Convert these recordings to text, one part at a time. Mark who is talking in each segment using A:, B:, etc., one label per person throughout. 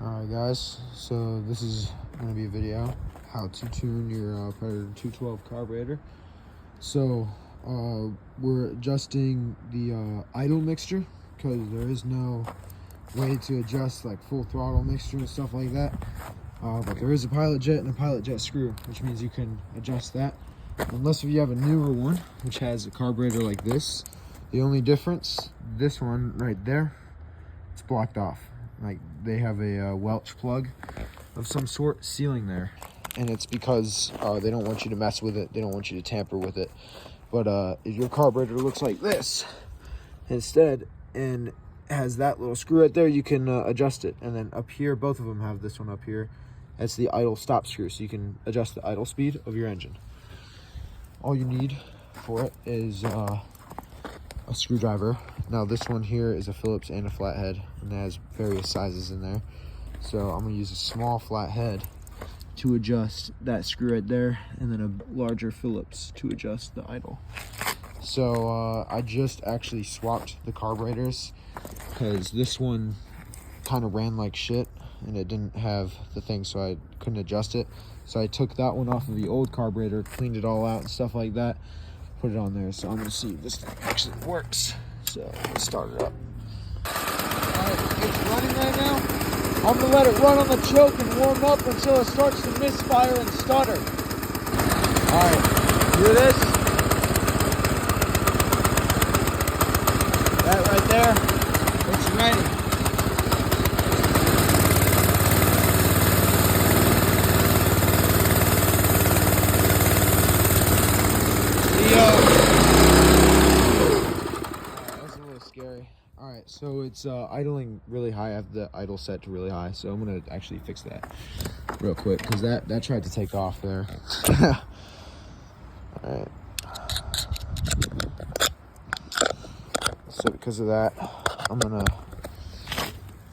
A: Alright guys, so this is going to be a video how to tune your Predator 212 carburetor. So we're adjusting the idle mixture because there is no way to adjust like full throttle mixture and stuff like that, but there is a pilot jet and a pilot jet screw, which means you can adjust that unless if you have a newer one which has a carburetor like this. The only difference, this one right there, it's blocked off. Like they have a Welch plug of some sort sealing there, and it's because they don't want you to mess with it, they don't want you to tamper with it. But if your carburetor looks like this instead and has that little screw right there, you can adjust it. And then up here, both of them have this one up here, that's the idle stop screw, so you can adjust the idle speed of your engine. All you need for it is a screwdriver. Now this one here is a Phillips and a flathead, and it has various sizes in there, so I'm going to use a small flathead to adjust that screw right there, and then a larger Phillips to adjust the idle. So I just actually swapped the carburetors because this one kind of ran like shit and it didn't have the thing, so I couldn't adjust it. So I took that one off of the old carburetor, cleaned it all out and stuff like that, put it on there. So I'm gonna see if this thing actually works. So let's start it up. Alright, it's running right now. I'm gonna let it run on the choke and warm up until it starts to misfire and stutter. Alright, hear this? That right there, it's ready. Scary. All right, so it's idling really high. I have the idle set to really high, so I'm gonna actually fix that real quick because that tried to take off there. All right, so because of that, I'm gonna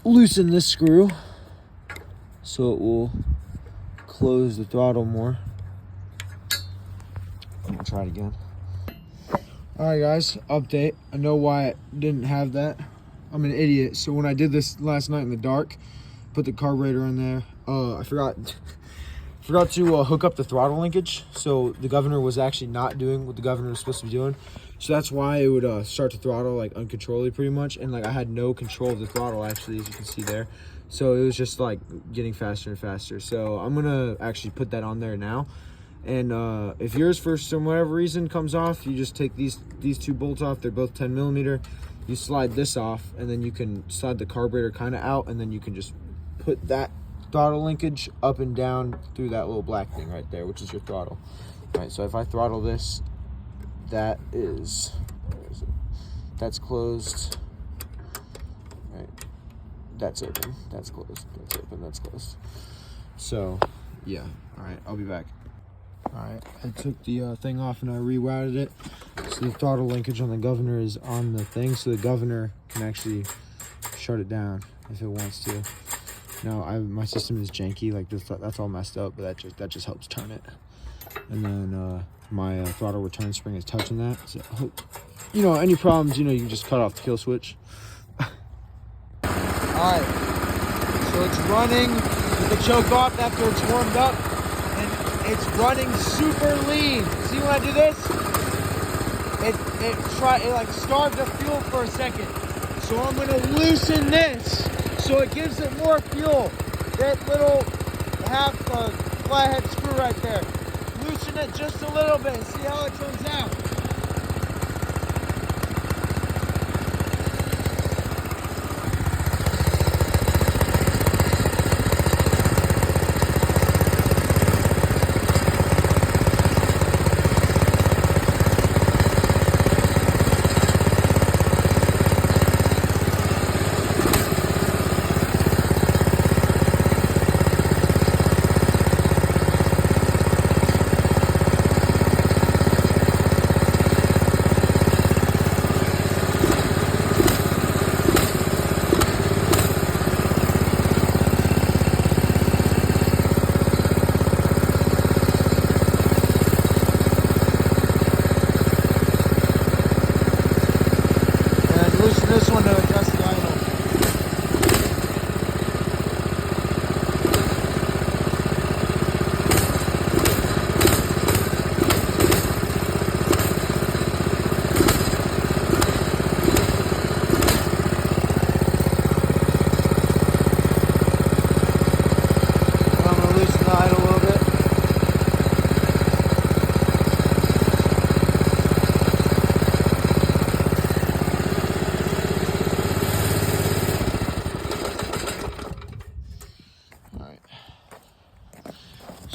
A: loosen this screw so it will close the throttle more. I'm gonna try it again. Alright guys, update. I know why I didn't have that. I'm an idiot. So when I did this last night in the dark, put the carburetor in there, I forgot to hook up the throttle linkage. So the governor was actually not doing what the governor was supposed to be doing. So that's why it would start to throttle like uncontrollably pretty much. And like I had no control of the throttle actually, as you can see there. So it was just like getting faster and faster. So I'm gonna actually put that on there now. And if yours for some whatever reason comes off, you just take these two bolts off. They're both 10mm. You slide this off, and then you can slide the carburetor kind of out, and then you can just put that throttle linkage up and down through that little black thing right there, which is your throttle. All right, so if I throttle this, that is, where is it? That's closed. All right, that's open. That's closed. That's open. That's closed. So yeah. All right, I'll be back. Alright, I took the thing off and I rerouted it. So the throttle linkage on the governor is on the thing, so the governor can actually shut it down if it wants to. Now, my system is janky, like this, that's all messed up, but that just helps turn it. And then my throttle return spring is touching that. So, you know, any problems, you know, you can just cut off the kill switch. Alright, so it's running with the choke off after it's warmed up. It's running super lean. See when I do this? It like starved the fuel for a second. So I'm gonna loosen this so it gives it more fuel. That little half flathead screw right there. Loosen it just a little bit and see how it turns out.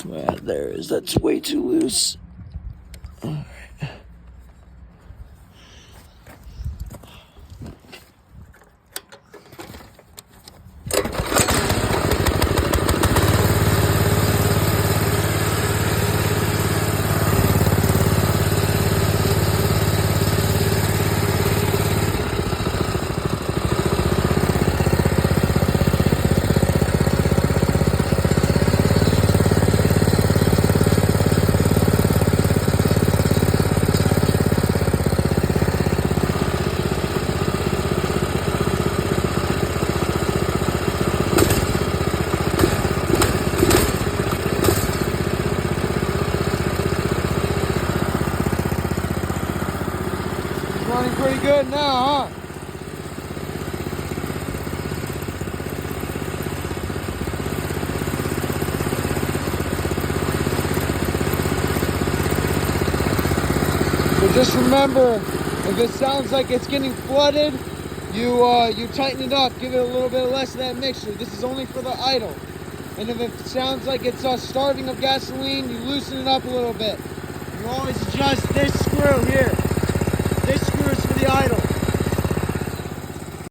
A: There it is. That's way too loose. Running pretty good now, huh? So just remember, if it sounds like it's getting flooded, you tighten it up, give it a little bit less of that mixture. This is only for the idle. And if it sounds like it's starving of gasoline, you loosen it up a little bit. You always adjust this screw here. This screw is for the idle.